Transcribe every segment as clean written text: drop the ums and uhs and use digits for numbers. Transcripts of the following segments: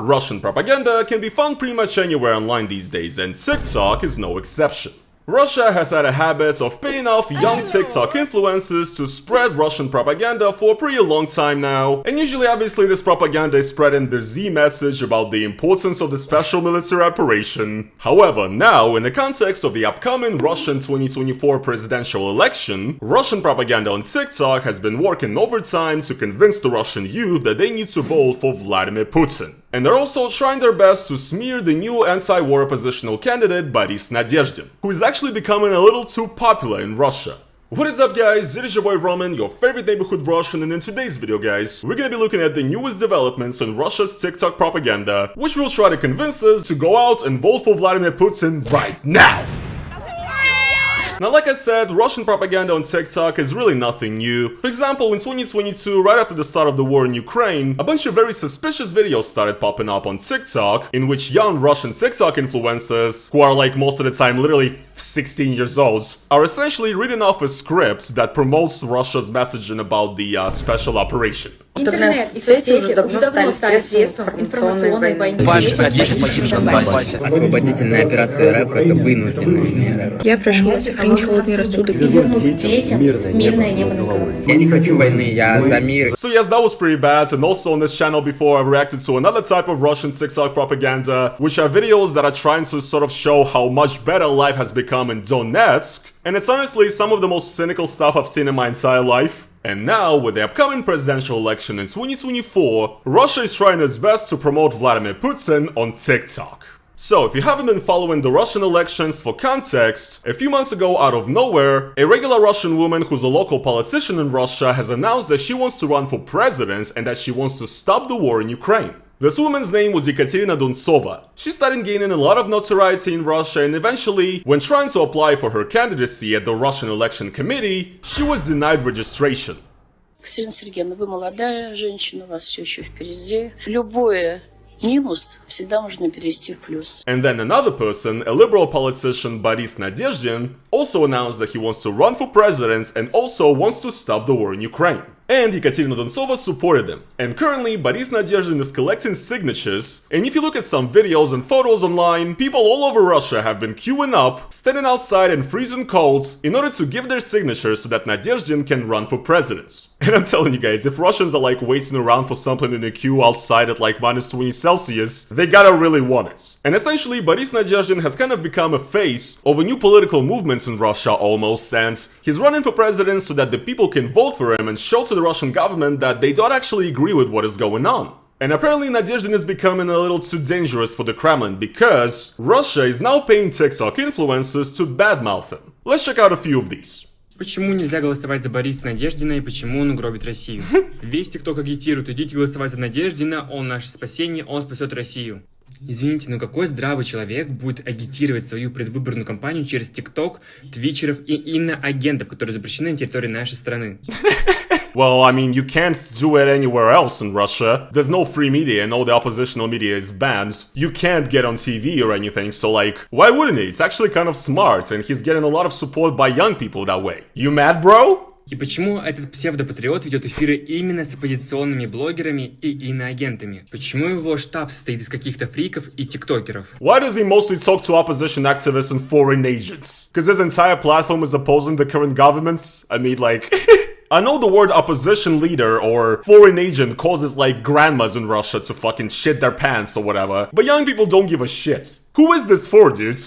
Russian propaganda can be found pretty much anywhere online these days, and TikTok is no exception. Russia has had a habit of paying off young TikTok influencers to spread Russian propaganda for a pretty long time now, and usually obviously this propaganda is spreading the Z message about the importance of the special military operation. However, now in the context of the upcoming Russian 2024 presidential election, Russian propaganda on TikTok has been working overtime to convince the Russian youth that they need to vote for Vladimir Putin. And they're also trying their best to smear the new anti-war oppositional candidate Boris Nadezhdin, who is actually becoming a little too popular in Russia. What is up guys, it is your boy Roman, your favorite neighborhood Russian, and in today's video guys, we're gonna be looking at the newest developments on Russia's TikTok propaganda, which will try to convince us to go out and vote for Vladimir Putin right now! Now, like I said, Russian propaganda on TikTok is really nothing new. For example, in 2022, right after the start of the war in Ukraine, a bunch of very suspicious videos started popping up on TikTok, in which young Russian TikTok influencers, who are like most of the time literally 16 years old, are essentially reading off a script that promotes Russia's messaging about the special operation. Интернет и соцсети уже давно стали средством информационной войны. Освободительная операция РФ – это вынужденная мера. Я прошу вас сохранить холодный рассудок и вернуть детям мирное небо над головой. Я не хочу войны, я за мир. So yes, that was pretty bad, and also on this channel before I've reacted to another type of Russian TikTok propaganda, which are videos that are trying to sort of show how much better life has become in Donetsk, and it's honestly some of the most cynical stuff I've seen in my entire life. And now, with the upcoming presidential election in 2024, Russia is trying its best to promote Vladimir Putin on TikTok. So, if you haven't been following the Russian elections, for context, a few months ago out of nowhere, a regular Russian woman who's a local politician in Russia has announced that she wants to run for president and that she wants to stop the war in Ukraine. This woman's name was Ekaterina Duntsova. She started gaining a lot of notoriety in Russia, and eventually, when trying to apply for her candidacy at the Russian Election Committee, she was denied registration. Ксения Сергеевна, вы молодая женщина, у вас все еще впереди. Любое минус всегда можно перевести в плюс. And then another person, a liberal politician Boris Nadezhdin, also announced that he wants to run for president and also wants to stop the war in Ukraine. And Ekaterina Duntsova supported him. And currently, Boris Nadezhdin is collecting signatures, and if you look at some videos and photos online, people all over Russia have been queuing up, standing outside in freezing cold, in order to give their signatures so that Nadezhdin can run for president. And I'm telling you guys, if Russians are like waiting around for something in a queue outside at like -20 Celsius, they gotta really want it. And essentially, Boris Nadezhdin has kind of become a face of a new political movement in Russia almost, and he's running for president so that the people can vote for him and show to the Russian government that they don't actually agree with what is going on. And apparently Nadezhdin is becoming a little too dangerous for the Kremlin because Russia is now paying TikTok influencers to badmouth him. Let's check out a few of these. Почему нельзя голосовать за Бориса Надеждина и почему он угробит Россию? Весь ТикТок агитирует, идите голосовать за Надеждина, он наше спасение, он спасет Россию. Извините, но какой здравый человек будет агитировать свою предвыборную кампанию через ТикТок, твитчеров и иноагентов, которые запрещены на территории нашей страны? Well, I mean, you can't do it anywhere else in Russia. There's no free media and all the oppositional media is banned. You can't get on TV or anything, so like, why wouldn't he? It's actually kind of smart, and he's getting a lot of support by young people that way. You mad, bro? И почему этот псевдопатриот ведет эфиры именно с оппозиционными блогерами и иноагентами? Почему его штаб состоит из каких-то фриков и тиктокеров? Why does he mostly talk to opposition activists and foreign agents? Because his entire platform is opposing the current governments? I mean, like... I know the word opposition leader or foreign agent causes like grandmas in Russia to fucking shit their pants or whatever, but young people don't give a shit. Who is this for, dude?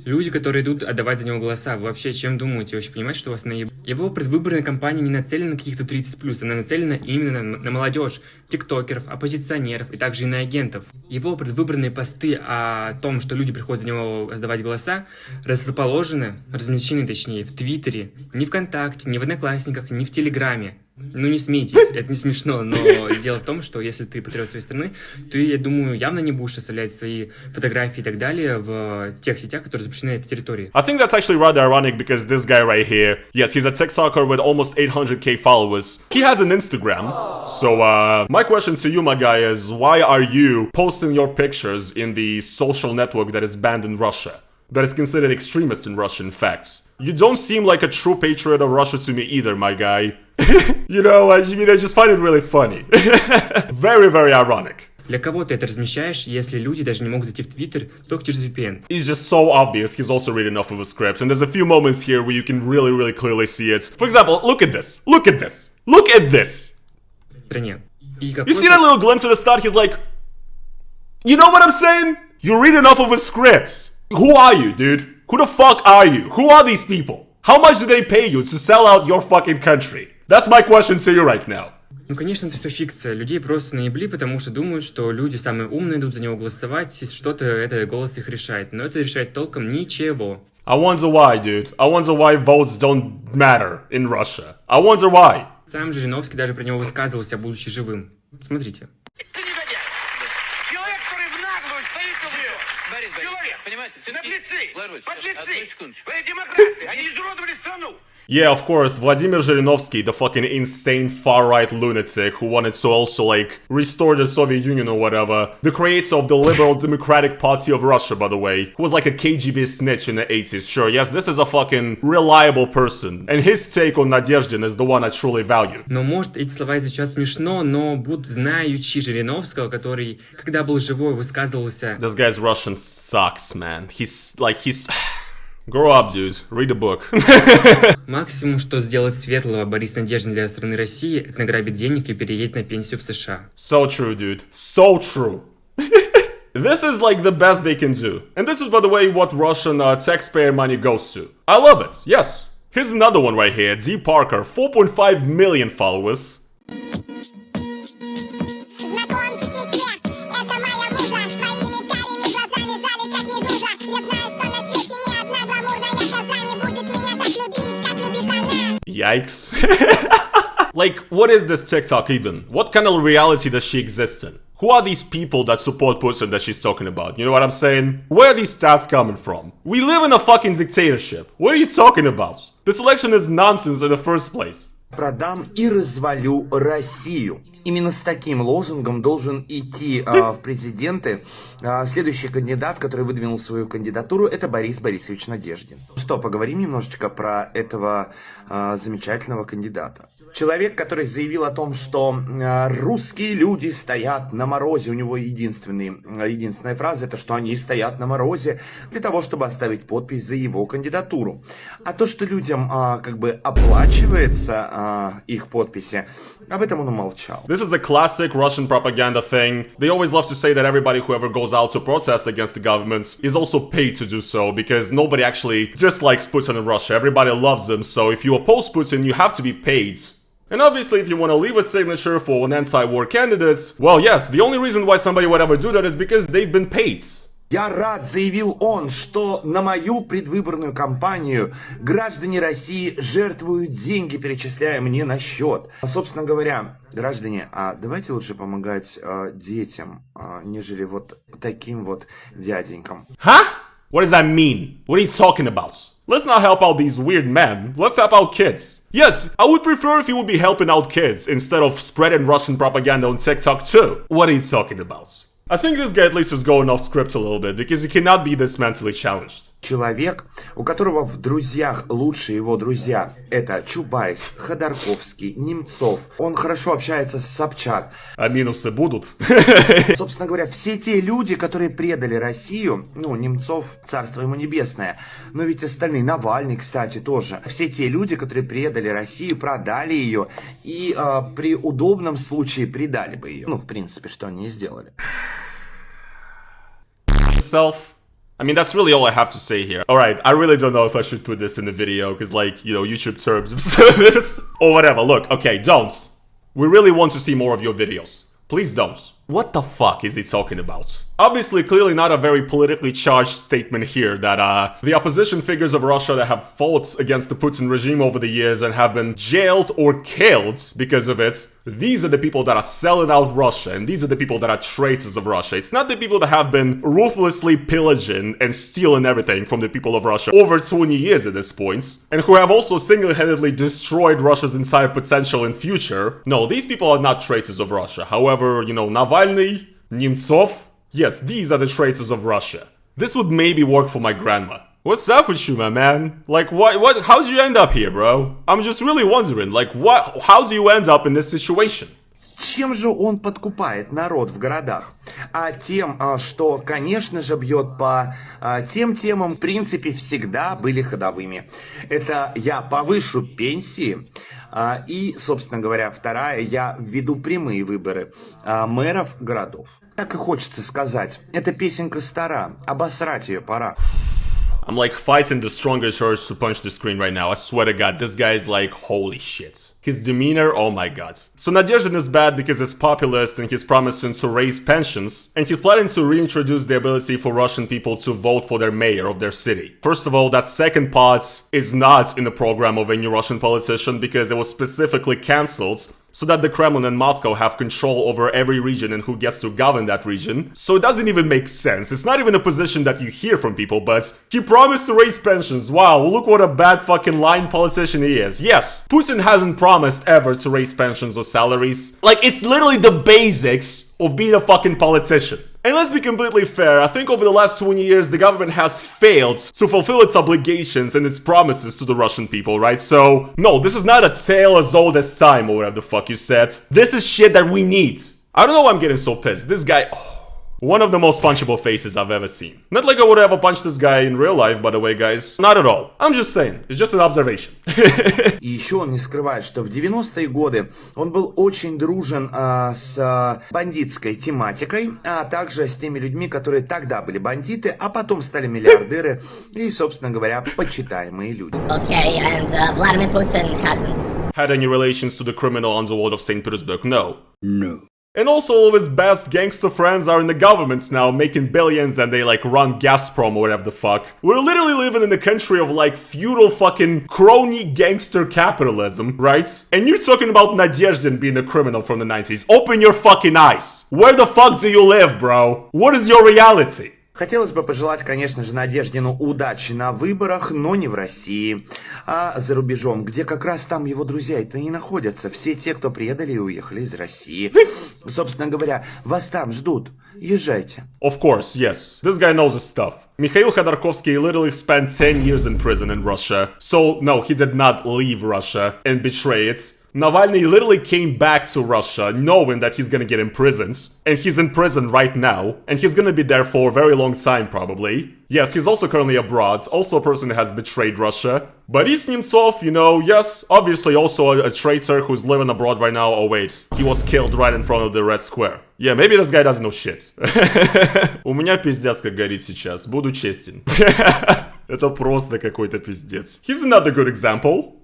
Люди, которые идут отдавать за него голоса, вы вообще чем думаете? Вы вообще понимаете, что у вас наеб... Его предвыборная кампания не нацелена на каких-то 30+, она нацелена именно на молодежь, тиктокеров, оппозиционеров и также иноагентов. Его предвыборные посты о том, что люди приходят за него сдавать голоса, размещены точнее, в Твиттере, не ВКонтакте, не в Одноклассниках, не в Телеграме. Ну не смейтесь, это не смешно, но дело в том, что если ты патриот своей страны, то, я думаю, явно не будешь оставлять свои фотографии и так далее в тех сетях, которые запрещены на этой территории. I think that's actually rather ironic because this guy right here, yes, he's a TikToker with almost 800k followers. He has an Instagram. So, my question to you, my guy, is why are you posting your pictures in the social network that is banned in Russia? That is considered extremist in Russia, in fact. You don't seem like a true patriot of Russia to me either, my guy. You know, I mean, I just find it really funny. Very, very ironic. Для кого ты это размещаешь, если люди даже не могут зайти в Твиттер только через VPN? It's just so obvious he's also reading off of a script, and there's a few moments here where you can really clearly see it. For example, look at this. Look at this. Look at this. В стране. И You see that little glimpse at the start? He's like, you know what I'm saying? You're reading off of a script. Who are you, dude? Who the fuck are you? Who are these people? How much do they pay you to sell out your fucking country? That's my question to you right now. Ну, конечно, это все фикция. Людей просто наебли, потому что думают, что люди самые умные идут за него голосовать, и что-то это голос их решает. Но это решает толком ничего. I wonder why, dude. I wonder why votes don't matter in Russia. I wonder why. Сам Жириновский даже про него высказывался, будучи живым. Смотрите. Человек, который в наглую стоит человек, понимаете, наглецы, подлецы, вы демократы, они изуродовали страну. Yeah, of course, Vladimir Zhirinovsky, the fucking insane far-right lunatic who wanted to also, like, restore the Soviet Union or whatever. The creator of the Liberal Democratic Party of Russia, by the way, who was like a KGB snitch in the 80s. Sure, yes, this is a fucking reliable person. And his take on Nadezhdin is the one I truly value. Но, может, эти слова звучат смешно, но будут знающий Жириновского, который, когда был живой, высказывался... This guy's Russian sucks, man. He's... Grow up, dude. Read the book. Максимум, что сделает светлого Борис Надеждин для страны России, это награбить денег и переедет на пенсию в США. So true, dude. So true. This is like the best they can do. And this is, by the way, what Russian taxpayer money goes to. I love it, yes. Here's another one right here. D. Parker, 4.5 million followers. Yikes. Like, what is this TikTok even? What kind of reality does she exist in? Who are these people that support Putin that she's talking about? You know what I'm saying? Where are these stats coming from? We live in a fucking dictatorship. What are you talking about? This election is nonsense in the first place. Продам и развалю Россию. Именно с таким лозунгом должен идти в президенты следующий кандидат, который выдвинул свою кандидатуру, это Борис Борисович Надеждин. Что, поговорим немножечко про этого замечательного кандидата. Человек, который заявил о том, что русские люди стоят на морозе. У него единственная фраза, это что они стоят на морозе для того, чтобы оставить подпись за его кандидатуру. А то, что людям как бы оплачивается их подписи, об этом он умолчал. This is a classic Russian propaganda thing. They always love to say that everybody who ever goes out to protest against the government is also paid to do so, because nobody actually dislikes Putin in Russia. Everybody loves him, so if you oppose Putin, you have to be paid. And obviously, if you want to leave a signature for an anti-war candidate, well, yes, the only reason why somebody would ever do that is because they've been paid. Я рад, заявил он, что на мою предвыборную кампанию граждане России жертвуют деньги, перечисляя мне на счет. Собственно говоря, граждане, давайте лучше помогать детям, нежели вот таким вот дяденькам. Huh? What does that mean? What are you talking about? Let's not help out these weird men. Let's help out kids. Yes, I would prefer if you would be helping out kids instead of spreading Russian propaganda on TikTok too. What are you talking about? I think this guy at least is going off script a little bit, because he cannot be this mentally challenged. Человек, у которого в друзьях лучшие его друзья, это Чубайс, Ходорковский, Немцов. Он хорошо общается с Собчак. А минусы будут? Собственно говоря, все те люди, которые предали Россию, Немцов, царство ему небесное, но ведь остальные, Навальный, кстати, тоже. Все те люди, которые предали Россию, продали ее и при удобном случае предали бы ее. В принципе, что они и сделали. I mean, that's really all I have to say here. Alright, I really don't know if I should put this in the video, because, YouTube terms of service or whatever. Look, okay, don't. We really want to see more of your videos. Please don't. What the fuck is he talking about? Obviously, clearly not a very politically charged statement here that the opposition figures of Russia that have fought against the Putin regime over the years and have been jailed or killed because of it, these are the people that are selling out Russia, and these are the people that are traitors of Russia. It's not the people that have been ruthlessly pillaging and stealing everything from the people of Russia over 20 years at this point, and who have also single-handedly destroyed Russia's entire potential in future. No, these people are not traitors of Russia. However, Navalny, Nemtsov, yes, these are the traitors of Russia. This would maybe work for my grandma. What's up with you, my man? How'd you end up here, bro? I'm just really wondering, how do you end up in this situation? Чем же он подкупает народ в городах? А тем, что, конечно же, бьет по тем темам, в принципе, всегда были ходовыми. Это я повышу пенсии, и, собственно говоря, вторая, я введу прямые выборы мэров городов. Так и хочется сказать, эта песенка стара, обосрать ее пора. I'm like fighting the strongest urge to punch the screen right now. I swear to God, this guy is like, holy shit. His demeanor, oh my god. So Nadezhdin is bad because he's populist and he's promising to raise pensions, and he's planning to reintroduce the ability for Russian people to vote for their mayor of their city. First of all, that second part is not in the program of any Russian politician because it was specifically cancelled so that the Kremlin and Moscow have control over every region and who gets to govern that region. So it doesn't even make sense. It's not even a position that you hear from people, but he promised to raise pensions. Wow, look what a bad fucking lying politician he is. Yes, Putin hasn't promised ever to raise pensions or salaries. Like, it's literally the basics of being a fucking politician. And let's be completely fair, I think over the last 20 years the government has failed to fulfill its obligations and its promises to the Russian people, right? So, no, this is not a tale as old as time or whatever the fuck you said. This is shit that we need. I don't know why I'm getting so pissed. This guy... one of the most punchable faces I've ever seen. Not like I would ever punch this guy in real life, by the way, guys. Not at all. I'm just saying. It's just an observation. И еще он не скрывает, что в 90-е годы он был очень дружен с бандитской тематикой, а также с теми людьми, которые тогда были бандиты, а потом стали миллиардеры и, собственно говоря, почитаемые люди. Okay, and Vladimir Putin hasn't had any relations to the criminal underworld of St. Petersburg? No. No. And also all of his best gangster friends are in the governments now, making billions, and they like run Gazprom or whatever the fuck. We're literally living in a country of like feudal fucking crony gangster capitalism, right? And you're talking about Nadezhdin being a criminal from the 90s. Open your fucking eyes. Where the fuck do you live, bro? What is your reality? Хотелось бы пожелать, конечно же, Надеждину удачи на выборах, но не в России, а за рубежом, где как раз там его друзья-то и находятся. Все те, кто предали и уехали из России. Собственно говоря, вас там ждут. Езжайте. Of course, yes. This guy knows his stuff. Mikhail Khodorkovsky literally spent 10 years in prison in Russia. So, no, he did not leave Russia and betray it. Navalny literally came back to Russia knowing that he's gonna get imprisoned. And he's in prison right now. And he's gonna be there for a very long time, probably. Yes, he's also currently abroad. Also a person who has betrayed Russia. Boris Nemtsov, you know, yes, obviously also a traitor who's living abroad right now. Oh wait, he was killed right in front of the Red Square. Yeah, maybe this guy doesn't know shit. У меня пиздец как горит сейчас, буду честен. Это просто какой-то пиздец. He's another good example.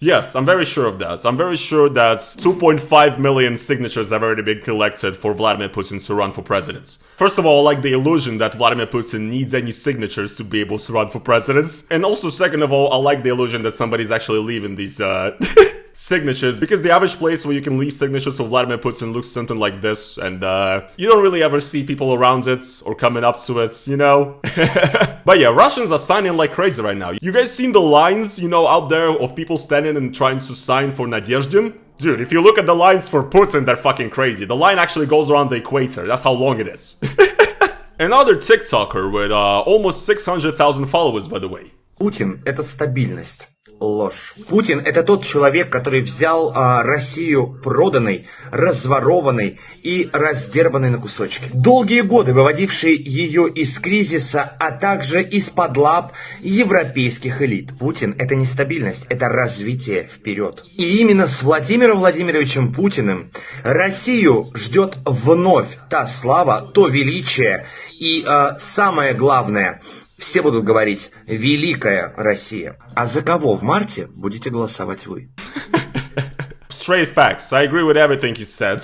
Yes, I'm very sure of that. I'm very sure that 2.5 million signatures have already been collected for Vladimir Putin to run for president. First of all, I like the illusion that Vladimir Putin needs any signatures to be able to run for president. And also, second of all, I like the illusion that somebody's actually leaving these signatures, because the average place where you can leave signatures for Vladimir Putin looks something like this, and you don't really ever see people around it or coming up to it, you know? But yeah, Russians are signing like crazy right now. You guys seen the lines, you know, out there of people standing and trying to sign for Nadezhdin? Dude, if you look at the lines for Putin, they're fucking crazy. The line actually goes around the equator. That's how long it is. Another TikToker with almost 600,000 followers, by the way. Путин – это стабильность. Ложь. Путин – это тот человек, который взял Россию проданной, разворованной и раздербанной на кусочки. Долгие годы выводивший ее из кризиса, а также из-под лап европейских элит. Путин – это не стабильность, это развитие вперед. И именно с Владимиром Владимировичем Путиным Россию ждет вновь та слава, то величие и самое главное – все будут говорить «Великая Россия». А за кого в марте будете голосовать вы? Straight facts. I agree with everything he said.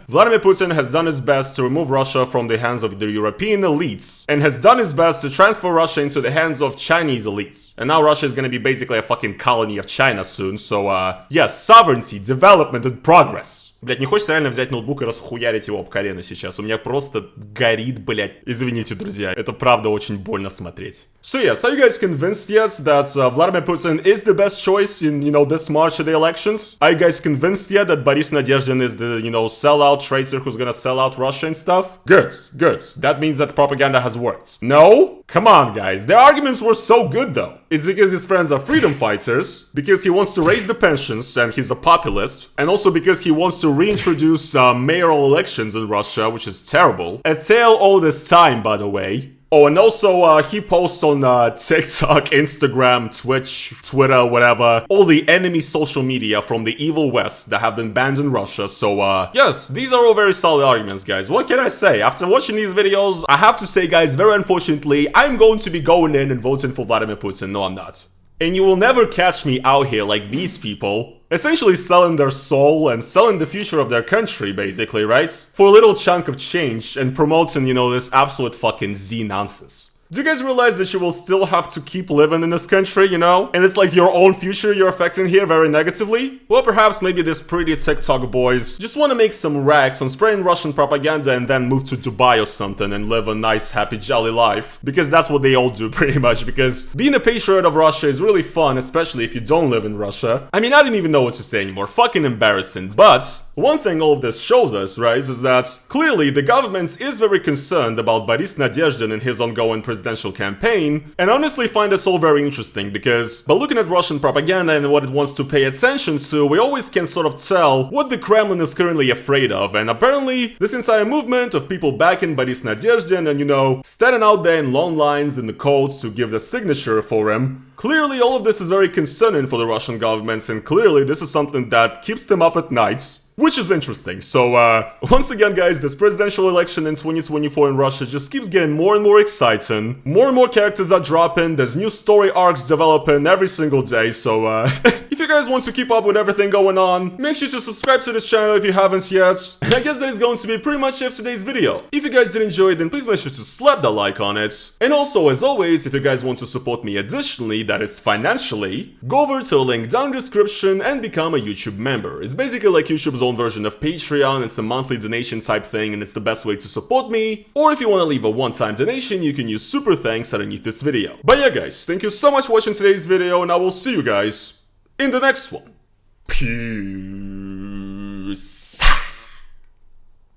Vladimir Putin has done his best to remove Russia from the hands of the European elites, and has done his best to transfer Russia into the hands of Chinese elites. And now Russia is gonna be basically a fucking colony of China soon, so yes, sovereignty, development and progress. Блять, не хочется реально взять ноутбук и расхуярить его об колено сейчас. У меня просто горит, блять. Извините, друзья. Это правда очень больно смотреть. So yes, are you guys convinced yet that Vladimir Putin is the best choice in, you know, this March of the elections? Are you guys convinced yet that Boris Nadezhdin is the, you know, sellout about traitor who's gonna sell out Russia and stuff? Good, good. That means that propaganda has worked. No? Come on, guys. Their arguments were so good, though. It's because his friends are freedom fighters, because he wants to raise the pensions and he's a populist, and also because he wants to reintroduce mayoral elections in Russia, which is terrible. A tale all this time, by the way. Oh, and also, he posts on TikTok, Instagram, Twitch, Twitter, whatever, all the enemy social media from the evil West that have been banned in Russia, so, yes, these are all very solid arguments, guys. What can I say? After watching these videos, I have to say, guys, very unfortunately, I'm going to be going in and voting for Vladimir Putin. No, I'm not. And you will never catch me out here like these people, essentially selling their soul and selling the future of their country, basically, right? For a little chunk of change and promoting, you know, this absolute fucking Z nonsense. Do you guys realize that you will still have to keep living in this country, you know? And it's like your own future you're affecting here very negatively? Well, perhaps maybe these pretty TikTok boys just want to make some racks on spreading Russian propaganda and then move to Dubai or something and live a nice, happy, jolly life. Because that's what they all do, pretty much. Because being a patriot of Russia is really fun, especially if you don't live in Russia. I mean, I didn't even know what to say anymore. Fucking embarrassing. But one thing all of this shows us, right, is that clearly the government is very concerned about Boris Nadezhdin and his ongoing presidential campaign, and honestly find this all very interesting because by looking at Russian propaganda and what it wants to pay attention to, we always can sort of tell what the Kremlin is currently afraid of, and apparently this entire movement of people backing Boris Nadezhdin and, you know, standing out there in long lines in the codes to give the signature for him, clearly all of this is very concerning for the Russian governments, and clearly this is something that keeps them up at nights. Which is interesting. So, once again, guys, this presidential election in 2024 in Russia just keeps getting more and more exciting. More and more characters are dropping, there's new story arcs developing every single day, so, if you guys want to keep up with everything going on, make sure to subscribe to this channel if you haven't yet. And I guess that is going to be pretty much it for today's video. If you guys did enjoy it, then please make sure to slap that like on it. And also, as always, if you guys want to support me additionally, that is financially, go over to the link down in the description and become a YouTube member. It's basically like YouTube's own version of Patreon. It's a monthly donation type thing and it's the best way to support me. Or if you want to leave a one-time donation, you can use super thanks underneath this video. But yeah, guys, thank you so much for watching today's video and I will see you guys in the next one. Peace.